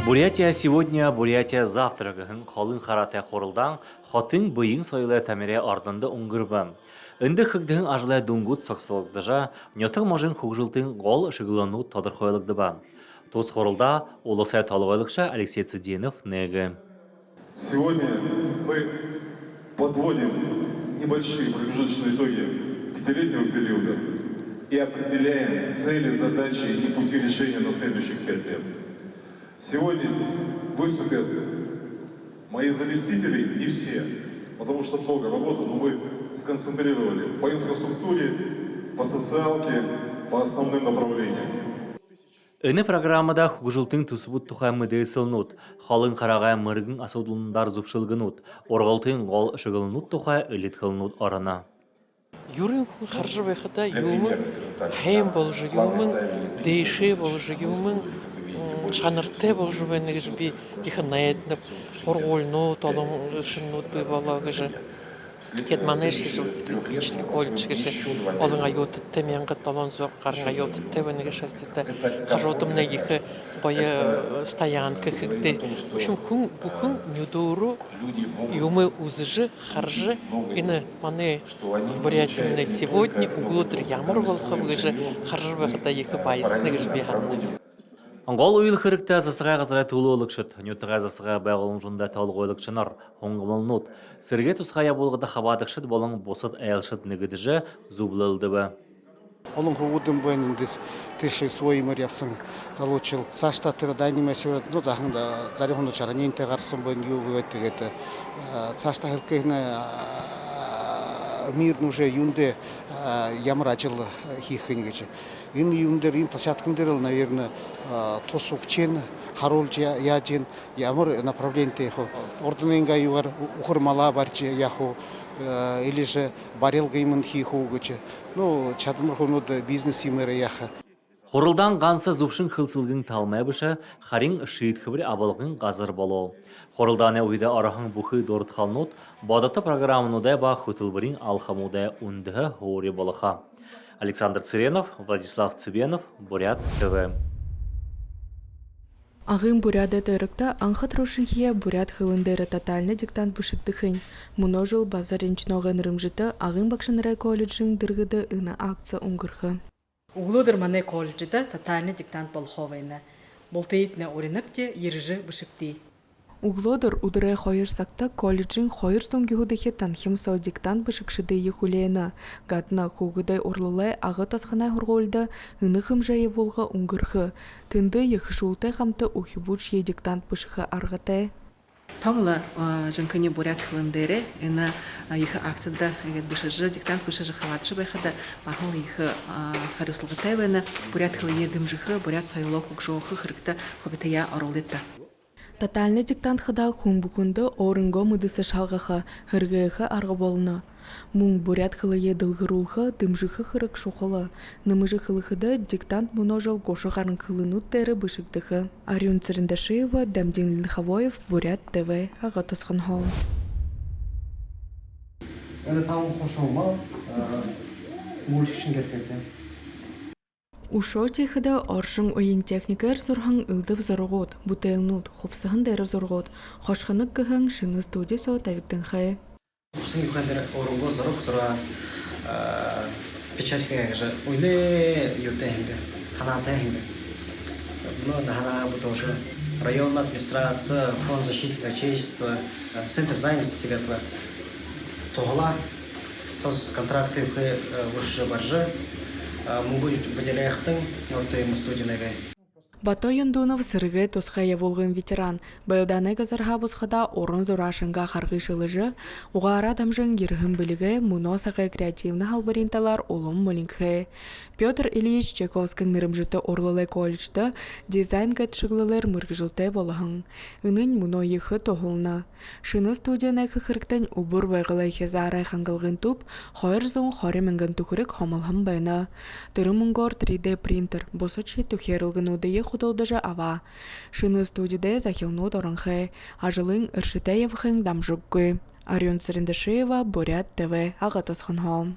Бурятия сегодня, Бурятия завтра гын холын харатай хорылдан хотын быйын сойлай тамере ардында уңгырбам. Инды хыгдын ажлай дунгут соксологдажа нётык можын хугжилтын гол шыгылану тодорхойлыгдыба. Тус хорылда улысай талгойлыкша Алексей Цыденов неге. Сегодня мы подводим небольшие промежуточные итоги пятилетнего периода и определяем цели, задачи и пути решения на следующих 5 лет. Сегодня здесь выступят мои заместители, не все, потому что много работы, но мы сконцентрировали по инфраструктуре, по социалке, по основным направлениям. Эне программада хугжилтын тусбут тухаймы дейсылнут, халын қарағай мыргын асудылындар зупшылгынут, орғалтын гол шыгылнут тухай элит хылнут арана. Юрин хүн харж байхада юмын хайм болж юмын дэшэ болж юмын чанартай болж байна гэж би их найднап ургуулнуу толон шиннүүд би болоо гэж тэгэд манай технический колледж гэж олон аюуттай 1700 гаруй аюуттай байна гэж шасттай хажуудамнаа их гоё стоянка гэдэг хүн бүхэн нүдөрөө юмы үзэж харж энэ манай Бурятия сегодня углотр ямар болох гэж харж байхада их баясна гэж би харна. Ангол уйл хырыкта засыгай газрай тулуулыкшыт, нютыгай засыгай байгылымжында талгойлыкчынар, хоңгымылнут. Сырге тусхая болгыда хабадыкшыт болың босыт әйлшыт нігідіжі зублылдыбы. Олон хөвгүүдэн байна эндээс тийш свой мөр явсан залуучил цаашдаа тэр дайнамаас ну захан зарим хүн чараа нэнтэй гарсан байна юу гэвэл тэгээд цаашдаа хэрэг мир нүшэ юундэ ямар ажил хийх вэ гэж энэ юм дээр энэ площадкан дээр л наверное тус өгчэн харуулж яаж ин ямар направлениетэй яг орднынга юугаар ухар мала барж яг или же барилга юм хийх үү гэж ну чадмар хүмүүд бизнес юмэр яах. Хорылдан гансы зупшын хылсылгын талмай быша харин шиит хыбыр абалгын газар боло. Хорылдан уйда арахан бухы дорт халнут бадата программнудай ба хутылбырин алхамудай ундыха хори балаха. Александр Цыренов, Владислав Цыбенов, Бурят ТВ. Ағын Бурят этөрікті аңқыт рошынхия Бурят хылындары тотальны диктант бұшықтықын. Мұно жыл базаринчноғын рымжыты ағын бақшынырай колледжін дырғыды үні акция ұңғырғы. Углодыр мане колледжіда тотальны диктант болховайна. Болтейтіне орынапте ережі бұшықты. Углодыр удырай хойыр сақта колледжин хойыр соңгюхудыхе танхим со диктант бышықшыды ехулейна. Гатна хугыдай орлылай ағы тасқанай хұрғолда ұнықым жайы болға ұңғырғы. Тынды ехышултай қамты ухибуч е диктант бышықы арғатай. Таңла жынкыне Бурят хылындары әні ехі акцияда бышыжы, диктант бышыжы хаватшы байқада бағыл ехі фарюслығытай бәні Бурят хылыне дымжығы, Бурят сайылау құқжоғы қырықта қобетая арылдетті. Тотальны диктант хыда хумбукунды орынго мыдысы шалғаха, хыргайха арғы болына. Мұң Бурят хылые дылғырулға дымжығы хырық шоқылы. Нымыжы хылықыда диктант мұножал гошы ғарын хылынут дәрі бышықтығы. Арюн Цырындашиева, Дамдин Лихавоев, Бурят ТВ, аға тұсқын хол. Әні тауын қошуыма мөлшікшін керкетті. Ушо техіда оршың ойын техникер сұрхың үлдіп зорғот, бұтайыңнут, қопсығын дәрі зорғот, қошқынық кіхің шыны студия со тавиктің қай. Қопсың үйкендер орынғы зорық сұра печатка ғажа ойны ютайыңды, ханатайыңды. Бұны хана бұтошы район администрация, фонд защиты отечества, центр занятости сигатлар. Тоғыла, сос контракты ұшы баржы, могут выделяхтың ортоймы студенеге. Бато Юндунов сырғы тосқая волғын ветеран. Байлданы газарға бұсқыда орын зорашынға қарғы шылыжы, оғара дамжын ергім білігі мұносағы креативны халбаринталар олым мүлінгі. Петр Ильич Чайковскің нырымжыты орлылы колледжді дизайн кәтшіглілер мұрғыжылтай болығын. Үнін мұно ехі тоғылына. Шыны студияны қықырктен ұбыр байғылай хезарай қаңғылғын туп, қойыр зоң қоры мәңгін түкірік хомылғын байна. Түрі мұңғор 3D принтер, босычы түхерілгін удайы худылдыжы ава. Шыны студияды захилнут орынғы, ажылың үршітай евхың дамжук көй. Арюн Цырындашиева, Бурят ТВ, аға тұсқын хом.